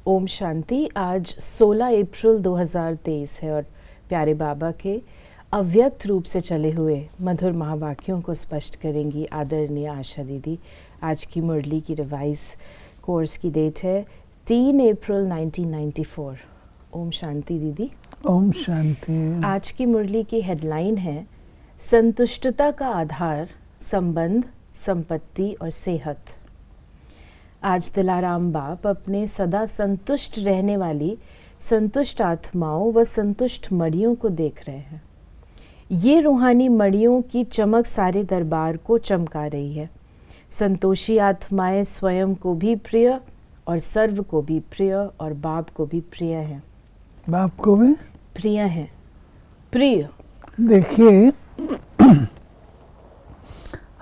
ओम शांति। आज 16 अप्रैल 2023 है और प्यारे बाबा के अव्यक्त रूप से चले हुए मधुर महावाक्यों को स्पष्ट करेंगी आदरणीय आशा दीदी। आज की मुरली की रिवाइज कोर्स की डेट है 3 अप्रैल 1994। ओम शांति दीदी। ओम शांति। आज की मुरली की हेडलाइन है संतुष्टता का आधार संबंध, संपत्ति और सेहत। आज दिलाराम बाप अपने सदा संतुष्ट रहने वाली संतुष्ट आत्माओं व संतुष्ट मड़ियों को देख रहे हैं। ये रूहानी मड़ियों की चमक सारे दरबार को चमका रही है। संतोषी आत्माएं स्वयं को भी प्रिय और सर्व को भी प्रिय और बाप को भी प्रिय है। बाप को भी प्रिय है, प्रिय। देखिए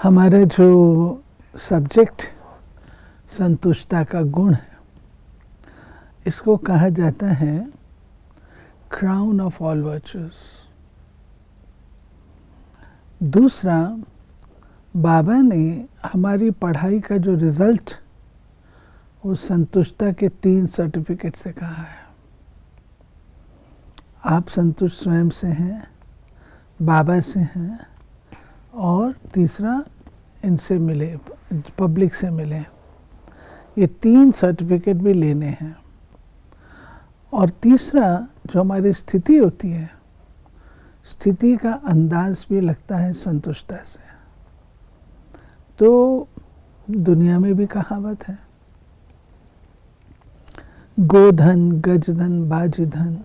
हमारा जो सब्जेक्ट संतुष्टता का गुण है, इसको कहा जाता है क्राउन ऑफ ऑल वर्चुअस। दूसरा, बाबा ने हमारी पढ़ाई का जो रिजल्ट वो संतुष्टता के 3 सर्टिफिकेट से कहा है। आप संतुष्ट स्वयं से हैं, बाबा से हैं और तीसरा इनसे मिले, पब्लिक से मिले। ये 3 सर्टिफिकेट भी लेने हैं। और तीसरा जो हमारी स्थिति होती है, स्थिति का अंदाज भी लगता है संतुष्टता से। तो दुनिया में भी कहावत है, गोधन गजधन बाजीधन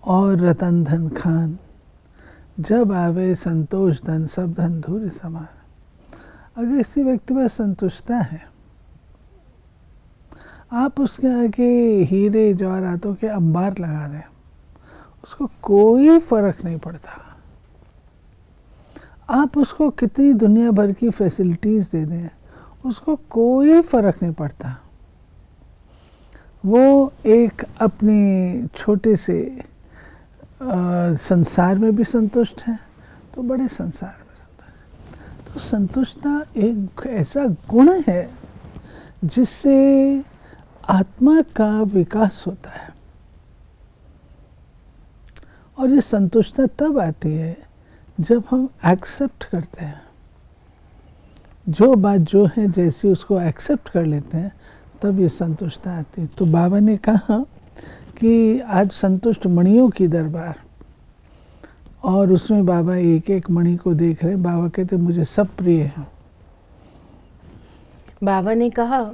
और रतन धन खान, जब आवे संतोष धन सब धन धूरी समान। अगर किसी व्यक्ति में संतुष्टता है, आप उसके आगे हीरे जवाहरातों के अंबार लगा दें, उसको कोई फर्क नहीं पड़ता। आप उसको कितनी दुनिया भर की फैसिलिटीज दे दें, उसको कोई फर्क नहीं पड़ता। वो एक अपने छोटे से संसार में भी संतुष्ट है, तो बड़े संसार में संतुष्ट है। तो संतुष्टता एक ऐसा गुण है जिससे आत्मा का विकास होता है। और ये संतुष्टता तब आती है जब हम एक्सेप्ट करते हैं, जो बात जो है जैसी उसको एक्सेप्ट कर लेते हैं, तब ये संतुष्टता आती है। तो बाबा ने कहा कि आज संतुष्ट मणियों की दरबार, और उसमें बाबा एक एक मणि को देख रहे हैं। बाबा कहते मुझे सब प्रिय है। बाबा ने कहा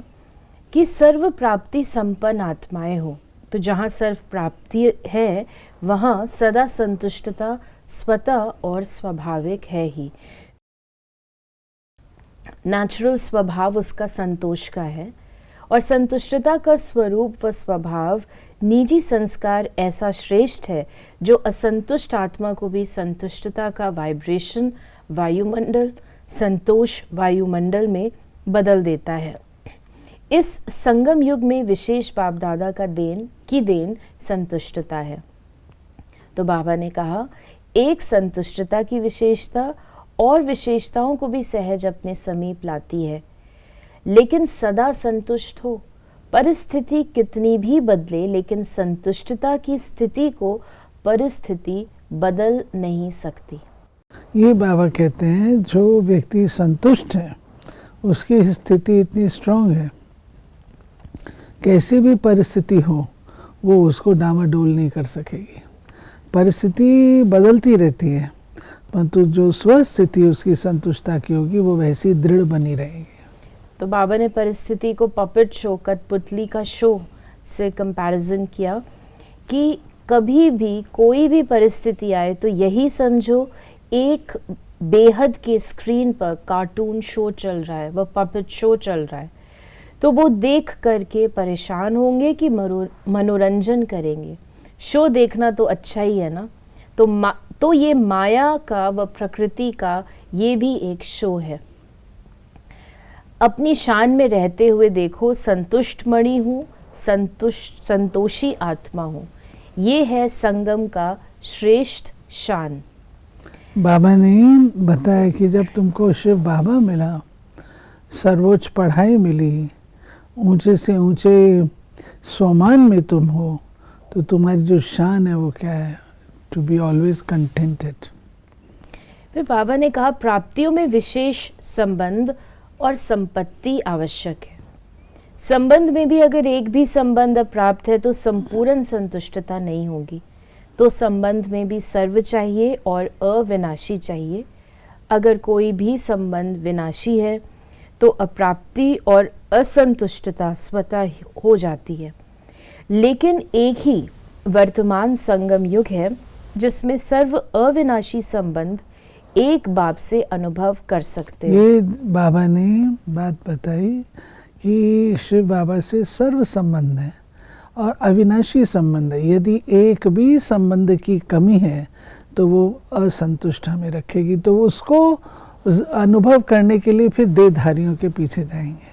कि सर्व प्राप्ति संपन्न आत्माएं हो, तो जहाँ सर्व प्राप्ति है वहाँ सदा संतुष्टता स्वतः और स्वाभाविक है ही। नेचुरल स्वभाव उसका संतोष का है, और संतुष्टता का स्वरूप व स्वभाव निजी संस्कार ऐसा श्रेष्ठ है जो असंतुष्ट आत्मा को भी संतुष्टता का वाइब्रेशन वायुमंडल, संतोष वायुमंडल में बदल देता है। इस संगम युग में विशेष बाप दादा का देन संतुष्टता है। तो बाबा ने कहा एक संतुष्टता की विशेषता और विशेषताओं को भी सहज अपने समीप लाती है, लेकिन सदा संतुष्ट हो। परिस्थिति कितनी भी बदले, लेकिन संतुष्टता की स्थिति को परिस्थिति बदल नहीं सकती। ये बाबा कहते हैं जो व्यक्ति संतुष्ट है उसकी स्थिति इतनी स्ट्रांग है, कैसी भी परिस्थिति हो वो उसको डामाडोल नहीं कर सकेगी। परिस्थिति बदलती रहती है, परंतु जो स्वस्थिति उसकी संतुष्टता की होगी वो वैसी दृढ़ बनी रहेगी। तो बाबा ने परिस्थिति को पपेट शो, कठपुतली का शो से कंपैरिजन किया कि कभी भी कोई भी परिस्थिति आए तो यही समझो एक बेहद के स्क्रीन पर कार्टून शो चल रहा है, वह पपेट शो चल रहा है। तो वो देख करके परेशान होंगे कि मनोरंजन करेंगे। शो देखना तो अच्छा ही है ना। तो ये माया का व प्रकृति का ये भी एक शो है। अपनी शान में रहते हुए देखो, संतुष्ट मणि हूँ, संतोषी आत्मा हूँ। ये है संगम का श्रेष्ठ शान। बाबा ने बताया कि जब तुमको शिव बाबा मिला, सर्वोच्च पढ़ाई मिली, ऊंचे से ऊंचे स्वमान में तुम हो तो तुम्हारी जो शान है वो क्या है? To be always contented. फिर बाबा ने कहा प्राप्तियों में विशेष संबंध और संपत्ति आवश्यक है। संबंध में भी अगर एक भी संबंध अप्राप्त है तो संपूर्ण संतुष्टता नहीं होगी। तो संबंध में भी सर्व चाहिए और अविनाशी चाहिए। अगर कोई भी संबंध विनाशी है तो अप्राप्ति और असंतुष्टता स्वतः हो जाती है। लेकिन एक ही वर्तमान संगम युग है जिसमें सर्व अविनाशी संबंध एक बाप से अनुभव कर सकते हैं। ये बाबा ने बात बताई कि शिव बाबा से सर्व संबंध है और अविनाशी संबंध है। यदि एक भी संबंध की कमी है तो वो असंतुष्ट हमें रखेगी, तो उसको अनुभव करने के लिए फिर देहधारियों के पीछे जाएंगे।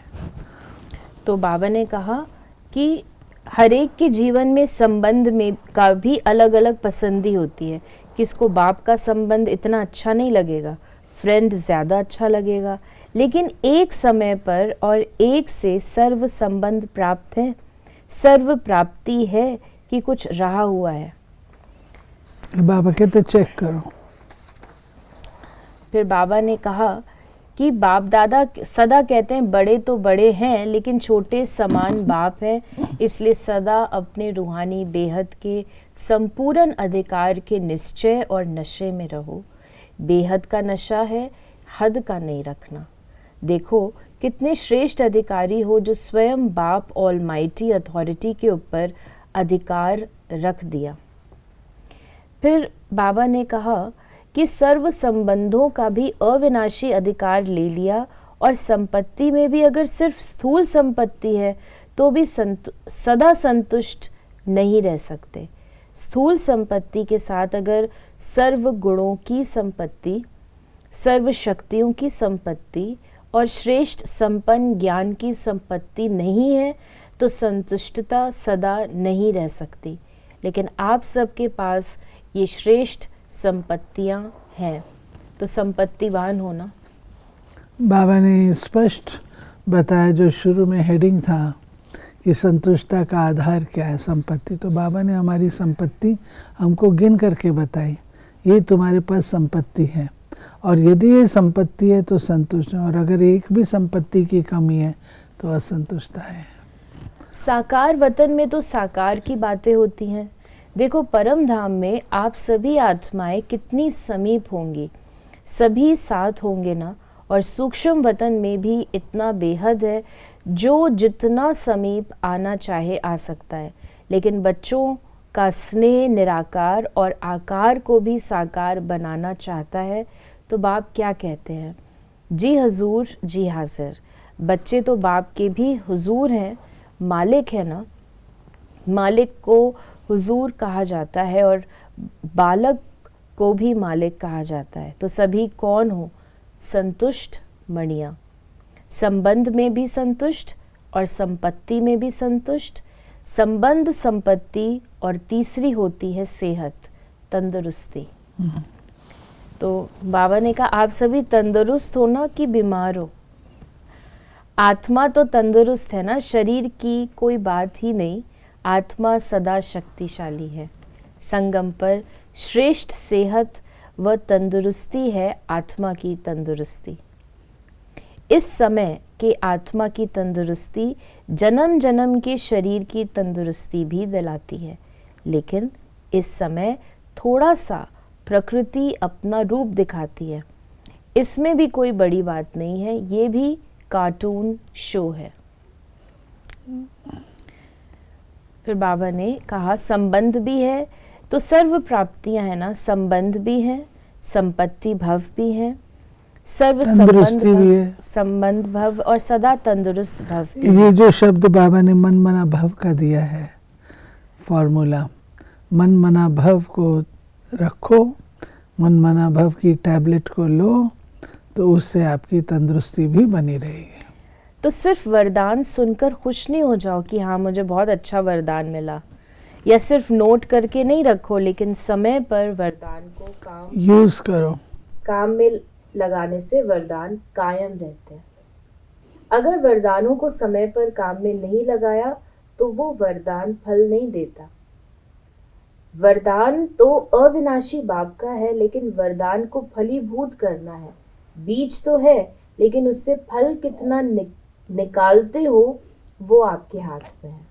तो बाबा ने कहा कि हर एक के जीवन में संबंध में का भी अलग अलग पसंदी होती है। किसको बाप का संबंध इतना अच्छा नहीं लगेगा, फ्रेंड ज़्यादा अच्छा लगेगा, लेकिन एक समय पर और एक से सर्व संबंध प्राप्त है। सर्व प्राप्ति है कि कुछ रहा हुआ है। बाबा कहते चेक करो। फिर बाबा ने कहा कि बाप दादा सदा कहते हैं बड़े तो बड़े हैं लेकिन छोटे समान बाप हैं, इसलिए सदा अपने रूहानी बेहद के संपूर्ण अधिकार के निश्चय और नशे में रहो। बेहद का नशा है, हद का नहीं रखना। देखो कितने श्रेष्ठ अधिकारी हो जो स्वयं बाप ऑलमाइटी अथॉरिटी के ऊपर अधिकार रख दिया। फिर बाबा ने कहा कि सर्व संबंधों का भी अविनाशी अधिकार ले लिया और संपत्ति में भी अगर सिर्फ स्थूल संपत्ति है तो भी सदा संतुष्ट नहीं रह सकते। स्थूल संपत्ति के साथ अगर सर्व गुणों की संपत्ति, सर्व शक्तियों की संपत्ति और श्रेष्ठ संपन्न ज्ञान की संपत्ति नहीं है तो संतुष्टता सदा नहीं रह सकती। लेकिन आप सबके पास ये श्रेष्ठ संपत्तियां हैं, तो संपत्तिवान होना। बाबा ने स्पष्ट बताया, जो शुरू में हेडिंग था कि संतुष्टता का आधार क्या है, संपत्ति। तो बाबा ने हमारी संपत्ति हमको गिन करके बताई, ये तुम्हारे पास संपत्ति है और यदि ये संपत्ति है तो संतुष्ट है, और अगर एक भी संपत्ति की कमी है तो असंतुष्टता है। साकार वतन में तो साकार की बातें होती हैं। देखो परम धाम में आप सभी आत्माएं कितनी समीप होंगी, सभी साथ होंगे ना। और सूक्ष्म वतन में भी इतना बेहद है, जो जितना समीप आना चाहे आ सकता है। लेकिन बच्चों का स्नेह निराकार और आकार को भी साकार बनाना चाहता है। तो बाप क्या कहते हैं, जी हजूर जी हाजिर। बच्चे तो बाप के भी हुजूर हैं, मालिक है ना। मालिक को हुजूर कहा जाता है और बालक को भी मालिक कहा जाता है। तो सभी कौन हो, संतुष्ट मणियाँ। संबंध में भी संतुष्ट और संपत्ति में भी संतुष्ट। संबंध, संपत्ति और तीसरी होती है सेहत, तंदुरुस्ती। तो बाबा ने कहा आप सभी तंदुरुस्त हो ना कि बीमार हो। आत्मा तो तंदुरुस्त है ना, शरीर की कोई बात ही नहीं। आत्मा सदा शक्तिशाली है। संगम पर श्रेष्ठ सेहत व तंदुरुस्ती है आत्मा की तंदुरुस्ती। इस समय के आत्मा की तंदुरुस्ती जन्म जन्म के शरीर की तंदुरुस्ती भी दिलाती है। लेकिन इस समय थोड़ा सा प्रकृति अपना रूप दिखाती है, इसमें भी कोई बड़ी बात नहीं है, ये भी कार्टून शो है। फिर बाबा ने कहा संबंध भी है तो सर्व प्राप्तियां है ना, संबंध भी है, संपत्ति भव भी है, सर्व संबंध भी है, संबंध भव और सदा तंदुरुस्त भव भी। ये जो शब्द बाबा ने मन मना भव का दिया है फॉर्मूला, मन मना भव को रखो, मन मना भव की टैबलेट को लो, तो उससे आपकी तंदुरुस्ती भी बनी रहेगी। तो सिर्फ वरदान सुनकर खुश नहीं हो जाओ कि हाँ मुझे बहुत अच्छा वरदान मिला, या सिर्फ नोट करके नहीं रखो, लेकिन समय पर वरदान को काम यूज करो। काम में लगाने से वरदान कायम रहते हैं। अगर वरदानों को समय पर काम में नहीं लगाया तो वो वरदान फल नहीं देता। वरदान तो अविनाशी बाप का है, लेकिन वरदान को फलीभूत करना है। बीज तो है, लेकिन उससे फल कितना निकालते हो वो आपके हाथ में है।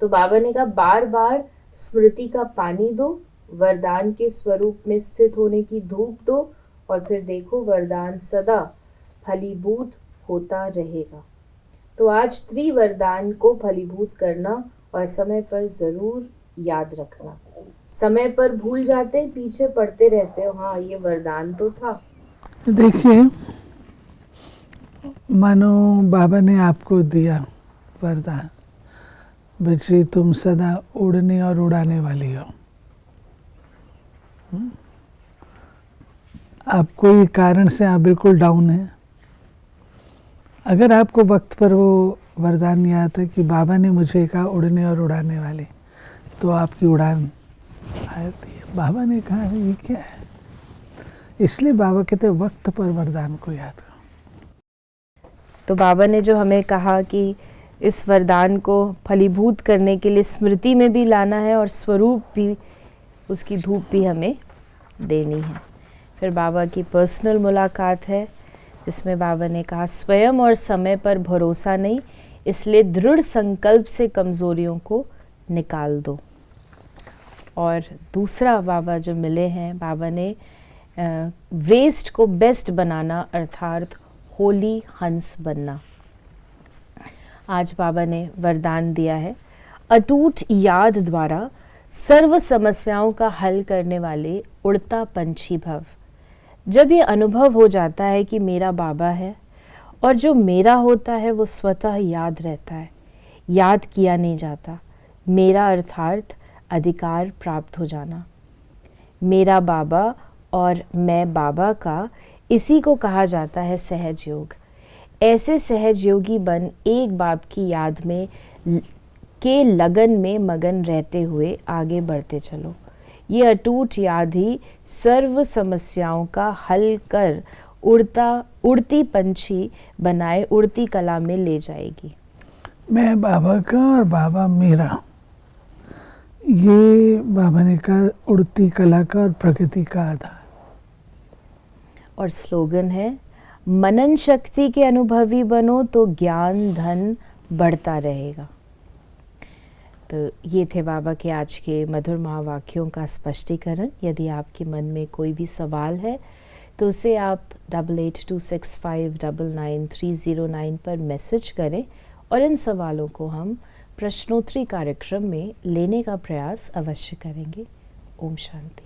तो बाबा ने कहा बार बार स्मृति का पानी दो, वरदान के स्वरूप में स्थित होने की धूप दो, और फिर देखो वरदान सदा फलीभूत होता रहेगा। तो आज त्रिवरदान को फलीभूत करना और समय पर जरूर याद रखना। समय पर भूल जाते, पीछे पड़ते रहते हो, हाँ ये वरदान तो था। देखिए, मानो बाबा ने आपको दिया वरदान, बच्ची तुम सदा उड़ने और उड़ाने वाली हो। आप कोई कारण से आप बिल्कुल डाउन हैं, अगर आपको वक्त पर वो वरदान याद है कि बाबा ने मुझे कहा उड़ने और उड़ाने वाली, तो आपकी उड़ान आती है। बाबा ने कहा ये क्या है, इसलिए बाबा कहते वक्त पर वरदान को याद करो। तो बाबा ने जो हमें कहा कि इस वरदान को फलीभूत करने के लिए स्मृति में भी लाना है और स्वरूप भी, उसकी धूप भी हमें देनी है। फिर बाबा की पर्सनल मुलाकात है, जिसमें बाबा ने कहा स्वयं और समय पर भरोसा नहीं, इसलिए दृढ़ संकल्प से कमज़ोरियों को निकाल दो। और दूसरा बाबा जो मिले हैं, बाबा ने वेस्ट को बेस्ट बनाना, अर्थात होली हंस बनना। आज बाबा ने वरदान दिया है अटूट याद द्वारा सर्व समस्याओं का हल करने वाले उड़ता पंछी भव। जब ये अनुभव हो जाता है कि मेरा बाबा है और जो मेरा होता है वो स्वतः याद रहता है, याद किया नहीं जाता। मेरा अर्थात अधिकार प्राप्त हो जाना। मेरा बाबा और मैं बाबा का, इसी को कहा जाता है सहज योग। ऐसे सहज योगी बन एक बाप की याद में के लगन में मगन रहते हुए आगे बढ़ते चलो। ये अटूट याद ही सर्व समस्याओं का हल कर उड़ती पंछी बनाए उड़ती कला में ले जाएगी। मैं बाबा का और बाबा मेरा, ये बाबा ने कहा उड़ती कला का और प्रकृति का आधार। और स्लोगन है मनन शक्ति के अनुभवी बनो तो ज्ञान धन बढ़ता रहेगा। तो ये थे बाबा के आज के मधुर महावाक्यों का स्पष्टीकरण। यदि आपके मन में कोई भी सवाल है तो उसे आप 8826599309 पर मैसेज करें और इन सवालों को हम प्रश्नोत्तरी कार्यक्रम में लेने का प्रयास अवश्य करेंगे। ओम शांति।